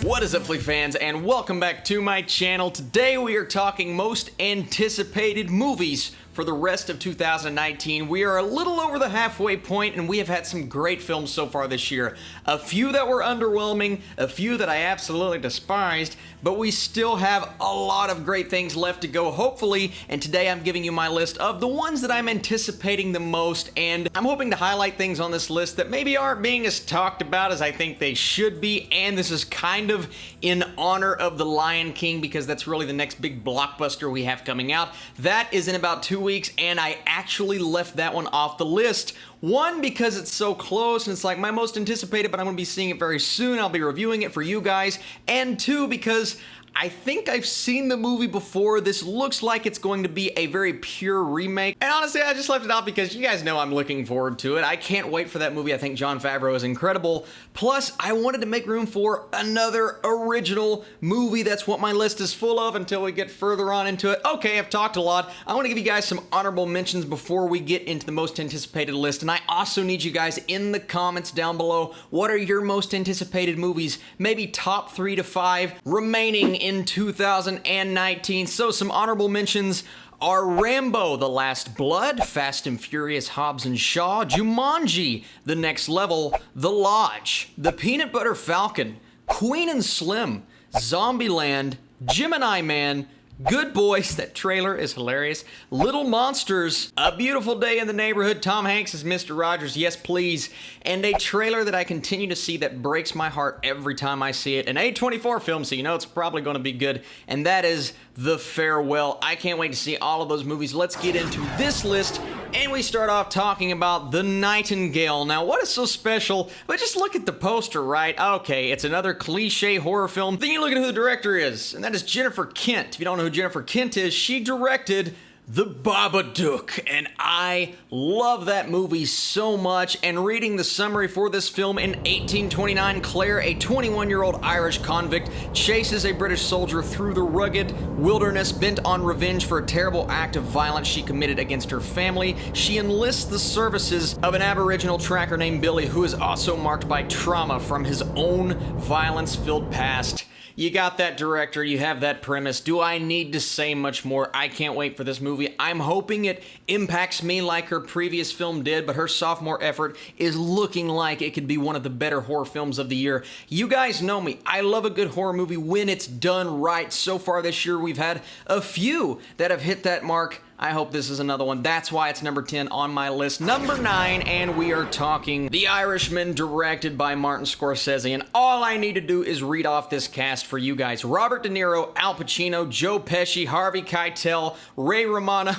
What is up, flick fans, and welcome back to my channel. Today we are talking most anticipated movies for the rest of 2019. We are a little over the halfway point, and we have had some great films so far this year. A few that were underwhelming, a few that I absolutely despised, but we still have a lot of great things left to go, hopefully, and today I'm giving you my list of the ones that I'm anticipating the most, and I'm hoping to highlight things on this list that maybe aren't being as talked about as I think they should be, and this is kind of in honor of The Lion King, because that's really the next big blockbuster we have coming out. That is in about 2 weeks, and I actually left that one off the list. One, because it's so close and it's like my most anticipated, but I'm going to be seeing it very soon. I'll be reviewing it for you guys. And two, because I think I've seen the movie before. This looks like it's going to be a very pure remake. And honestly, I just left it off because you guys know I'm looking forward to it. I can't wait for that movie. I think Jon Favreau is incredible. Plus, I wanted to make room for another original movie. That's what my list is full of until we get further on into it. Okay, I've talked a lot. I want to give you guys some honorable mentions before we get into the most anticipated list. And I also need you guys in the comments down below. What are your most anticipated movies? Maybe top 3 to 5 remaining in 2019. So some honorable mentions are Rambo: The Last Blood, Fast and Furious: Hobbs and Shaw, Jumanji: The Next Level, The Lodge, The Peanut Butter Falcon, Queen and Slim, Zombieland, Gemini Man, Good Boys, that trailer is hilarious, Little Monsters, A Beautiful Day in the Neighborhood, Tom Hanks as Mr. Rogers, yes please, and a trailer that I continue to see that breaks my heart every time I see it, an A24 film, so you know it's probably going to be good, and that is The Farewell. I can't wait to see all of those movies. Let's get into this list, and we start off talking about The Nightingale. Now, what is so special? But just look at the poster, right? Okay, it's another cliche horror film. Then you look at who the director is, and that is Jennifer Kent. If you don't know who Jennifer Kent is, she directed The Babadook, and I love that movie so much. And reading the summary for this film, in 1829, Claire, a 21-year-old Irish convict, chases a British soldier through the rugged wilderness bent on revenge for a terrible act of violence she committed against her family. She enlists the services of an Aboriginal tracker named Billy, who is also marked by trauma from his own violence-filled past. You got that director, you have that premise. Do I need to say much more? I can't wait for this movie. I'm hoping it impacts me like her previous film did, but her sophomore effort is looking like it could be one of the better horror films of the year. You guys know me. I love a good horror movie when it's done right. So far this year, we've had a few that have hit that mark. I hope this is another one. That's why it's number 10 on my list. Number 9, and we are talking The Irishman, directed by Martin Scorsese. And all I need to do is read off this cast for you guys. Robert De Niro, Al Pacino, Joe Pesci, Harvey Keitel, Ray Romano.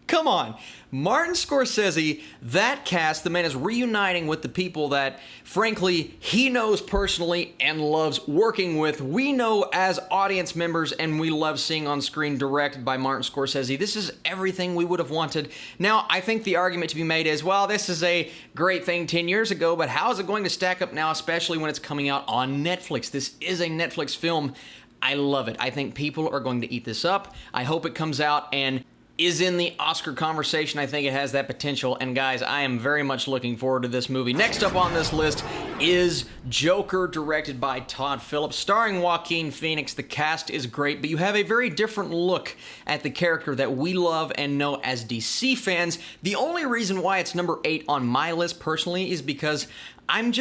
Come on. Martin Scorsese, that cast, the man is reuniting with the people that, frankly, he knows personally and loves working with. We know as audience members, and we love seeing on screen, directed by Martin Scorsese. This is everything we would have wanted. Now, I think the argument to be made is, well, this is a great thing 10 years ago, but how is it going to stack up now, especially when it's coming out on Netflix? This is a Netflix film. I love it. I think people are going to eat this up. I hope it comes out and is in the Oscar conversation. I think it has that potential, and guys, I am very much looking forward to this movie. Next up on this list is Joker, directed by Todd Phillips, starring Joaquin Phoenix. The cast is great, but you have a very different look at the character that we love and know as DC fans. The only reason why it's number 8 on my list personally is because I'm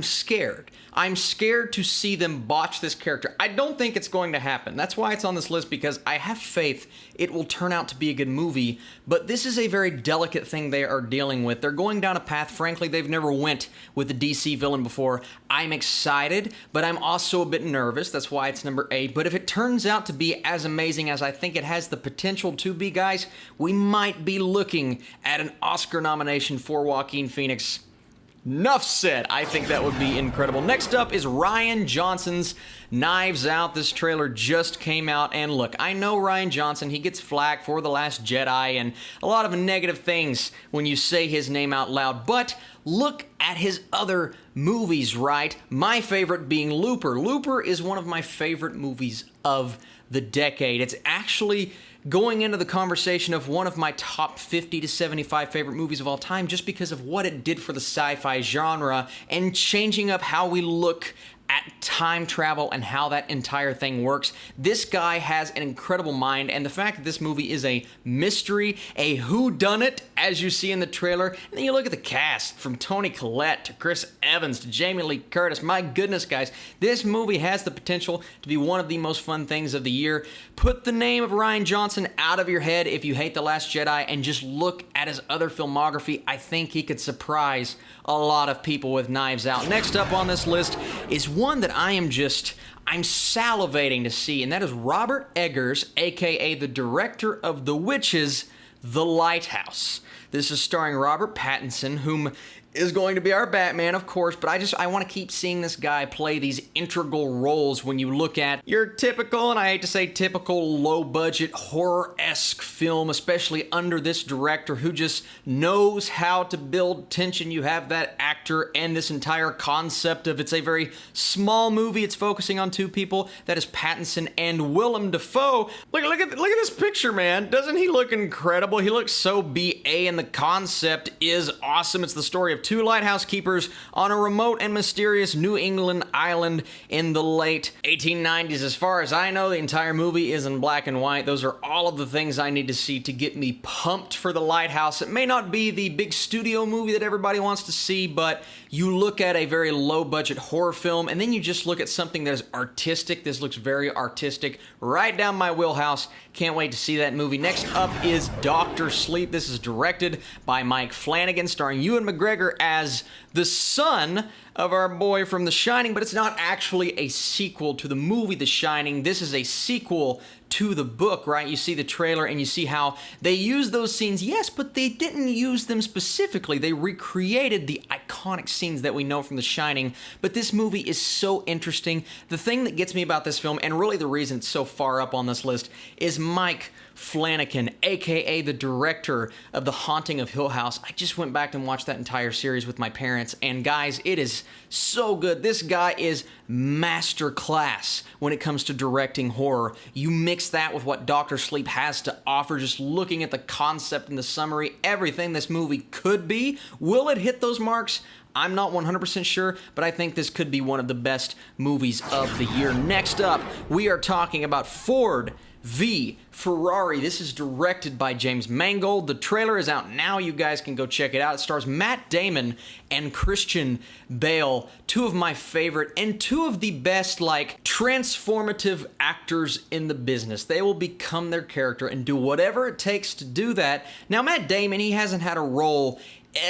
scared. I'm scared to see them botch this character. I don't think it's going to happen. That's why it's on this list, because I have faith it will turn out to be a good movie, but this is a very delicate thing they are dealing with. They're going down a path, frankly, they've never went with a DC villain before. I'm excited, but I'm also a bit nervous. That's why it's number 8. But if it turns out to be as amazing as I think it has the potential to be, guys, we might be looking at an Oscar nomination for Joaquin Phoenix. Enough said. I think that would be incredible. Next up is Rian Johnson's Knives Out. This trailer just came out, and look, I know Rian Johnson, he gets flack for The Last Jedi and a lot of negative things when you say his name out loud, but look at his other movies, right? My favorite being Looper. Looper is one of my favorite movies of the decade. It's actually going into the conversation of one of my top 50 to 75 favorite movies of all time just because of what it did for the sci-fi genre and changing up how we look at time travel and how that entire thing works. This guy has an incredible mind, and the fact that this movie is a mystery, a whodunit, as you see in the trailer, and then you look at the cast, from Toni Collette to Chris Evans to Jamie Lee Curtis. My goodness, guys, this movie has the potential to be one of the most fun things of the year. Put the name of Rian Johnson out of your head if you hate The Last Jedi, and just look at his other filmography. I think he could surprise a lot of people with Knives Out. Next up on this list is one that I'm salivating to see, and that is Robert Eggers, aka the director of The Witches, The Lighthouse. This is starring Robert Pattinson, whom is going to be our Batman, of course, but I want to keep seeing this guy play these integral roles when you look at your typical, and I hate to say typical, low-budget, horror-esque film, especially under this director who just knows how to build tension. You have that actor and this entire concept of it's a very small movie. It's focusing on two people. That is Pattinson and Willem Dafoe. Look at this picture, man. Doesn't he look incredible? He looks so BA, and the concept is awesome. It's the story of two lighthouse keepers on a remote and mysterious New England island in the late 1890s. As far as I know, the entire movie is in black and white. Those are all of the things I need to see to get me pumped for The Lighthouse. It may not be the big studio movie that everybody wants to see, but you look at a very low-budget horror film, and then you just look at something that is artistic. This looks very artistic, right down my wheelhouse. Can't wait to see that movie. Next up is Dr. Sleep. This is directed by Mike Flanagan, starring Ewan McGregor as the son of our boy from The Shining, but it's not actually a sequel to the movie The Shining. This is a sequel to the book, right? You see the trailer and you see how they use those scenes, yes, but they didn't use them specifically. They recreated the iconic scenes that we know from The Shining, but this movie is so interesting. The thing that gets me about this film, and really the reason it's so far up on this list, is Mike Flanagan, aka the director of The Haunting of Hill House. I just went back and watched that entire series with my parents, and guys, it is so good. This guy is masterclass when it comes to directing horror. You mix that with what Dr. Sleep has to offer, just looking at the concept and the summary, everything this movie could be. Will it hit those marks? I'm not 100% sure, but I think this could be one of the best movies of the year. Next up, we are talking about Ford V Ferrari. This is directed by James Mangold. The trailer is out now. You guys can go check it out. It stars Matt Damon and Christian Bale, two of my favorite and two of the best, transformative actors in the business. They will become their character and do whatever it takes to do that. Now, Matt Damon, he hasn't had a role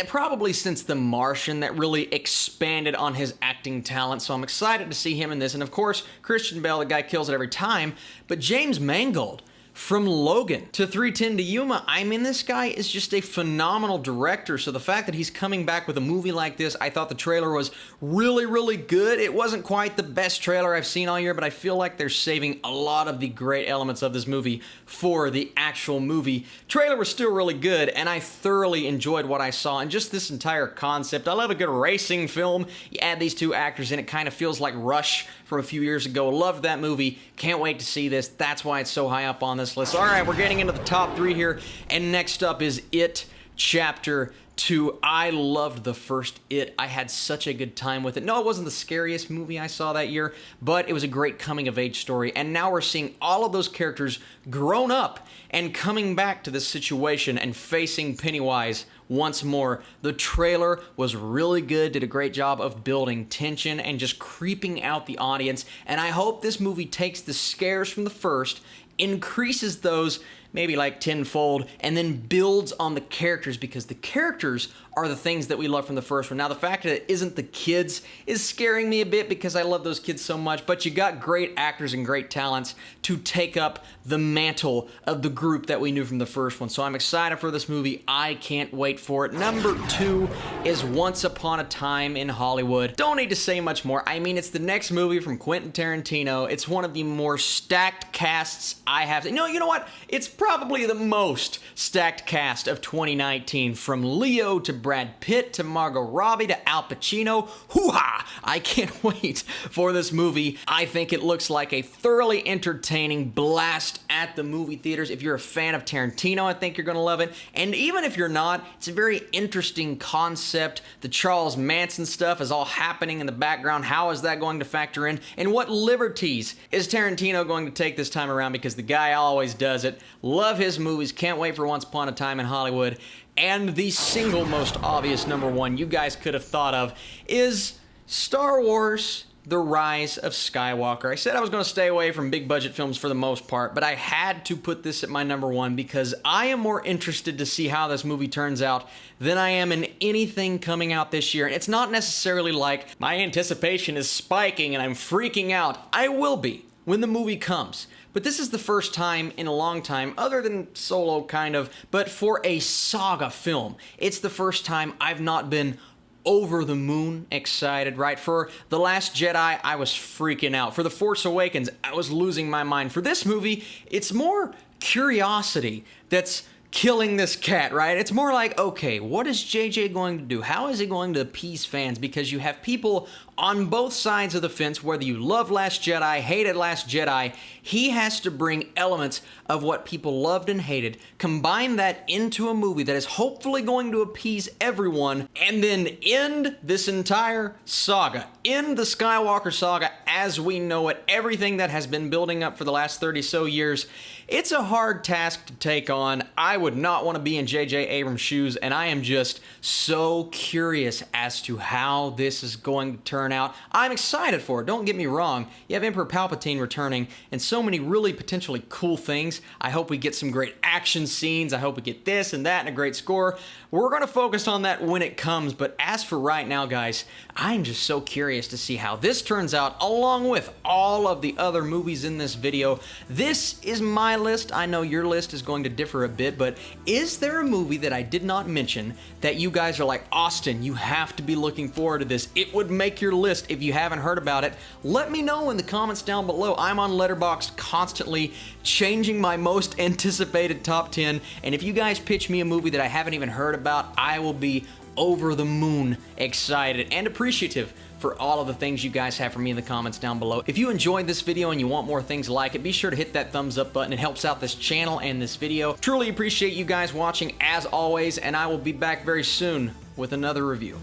probably since The Martian that really expanded on his acting talent, so I'm excited to see him in this. And of course, Christian Bale, the guy kills it every time, but James Mangold, from Logan to 3:10 to Yuma, I mean, this guy is just a phenomenal director, so the fact that he's coming back with a movie like this, I thought the trailer was really, really good. It wasn't quite the best trailer I've seen all year, but I feel like they're saving a lot of the great elements of this movie for the actual movie. Trailer was still really good, and I thoroughly enjoyed what I saw, and just this entire concept. I love a good racing film. You add these two actors in, it kind of feels like Rush from a few years ago. Loved that movie. Can't wait to see this. That's why it's so high up on this list. All right, we're getting into the top three here, and next up is It Chapter 2. I loved the first It. I had such a good time with it. No, it wasn't the scariest movie I saw that year, but it was a great coming-of-age story, and now we're seeing all of those characters grown up and coming back to this situation and facing Pennywise once more. The trailer was really good, did a great job of building tension and just creeping out the audience, and I hope this movie takes the scares from the first, increases those maybe tenfold, and then builds on the characters, because the characters are the things that we love from the first one. Now, the fact that it isn't the kids is scaring me a bit because I love those kids so much, but you got great actors and great talents to take up the mantle of the group that we knew from the first one. So I'm excited for this movie. I can't wait for it. Number 2 is Once Upon a Time in Hollywood. Don't need to say much more. I mean, it's the next movie from Quentin Tarantino. It's one of the more stacked casts I have. No, you know what? It's probably the most stacked cast of 2019, from Leo to Brad Pitt to Margot Robbie to Al Pacino. Hoo-ha! I can't wait for this movie. I think it looks like a thoroughly entertaining blast at the movie theaters. If you're a fan of Tarantino, I think you're going to love it. And even if you're not, it's a very interesting concept. The Charles Manson stuff is all happening in the background. How is that going to factor in? And what liberties is Tarantino going to take this time around? Because the guy always does it. Love his movies. Can't wait for Once Upon a Time in Hollywood. And the single most obvious number one you guys could have thought of is Star Wars: The Rise of Skywalker. I said I was going to stay away from big budget films for the most part, but I had to put this at my number one because I am more interested to see how this movie turns out than I am in anything coming out this year. And it's not necessarily like my anticipation is spiking and I'm freaking out. I will be when the movie comes. But this is the first time in a long time, other than Solo kind of, but for a saga film. It's the first time I've not been over the moon excited, right? For The Last Jedi, I was freaking out. For The Force Awakens, I was losing my mind. For this movie, it's more curiosity that's killing this cat, right? It's more like, okay, what is JJ going to do? How is he going to appease fans? Because you have people on both sides of the fence, whether you love Last Jedi, hated Last Jedi, he has to bring elements of what people loved and hated, combine that into a movie that is hopefully going to appease everyone, and then end this entire saga, end the Skywalker saga as we know it, everything that has been building up for the last 30-so years. It's a hard task to take on. I would not want to be in J.J. Abrams' shoes, and I am just so curious as to how this is going to turn out. I'm excited for it, don't get me wrong. You have Emperor Palpatine returning, and so many really potentially cool things. I hope we get some great action scenes. I hope we get this and that and a great score. We're going to focus on that when it comes, but as for right now, guys, I'm just so curious to see how this turns out, along with all of the other movies in this video. This is my list. I know your list is going to differ a bit, but is there a movie that I did not mention that you guys are like, Austin, you have to be looking forward to this? It would make your list if you haven't heard about it. Let me know in the comments down below. I'm on Letterboxd constantly changing my most anticipated top 10, and if you guys pitch me a movie that I haven't even heard about, I will be over the moon excited and appreciative for all of the things you guys have for me in the comments down below. If you enjoyed this video and you want more things like it, be sure to hit that thumbs up button. It helps out this channel and this video. Truly appreciate you guys watching as always, and I will be back very soon with another review.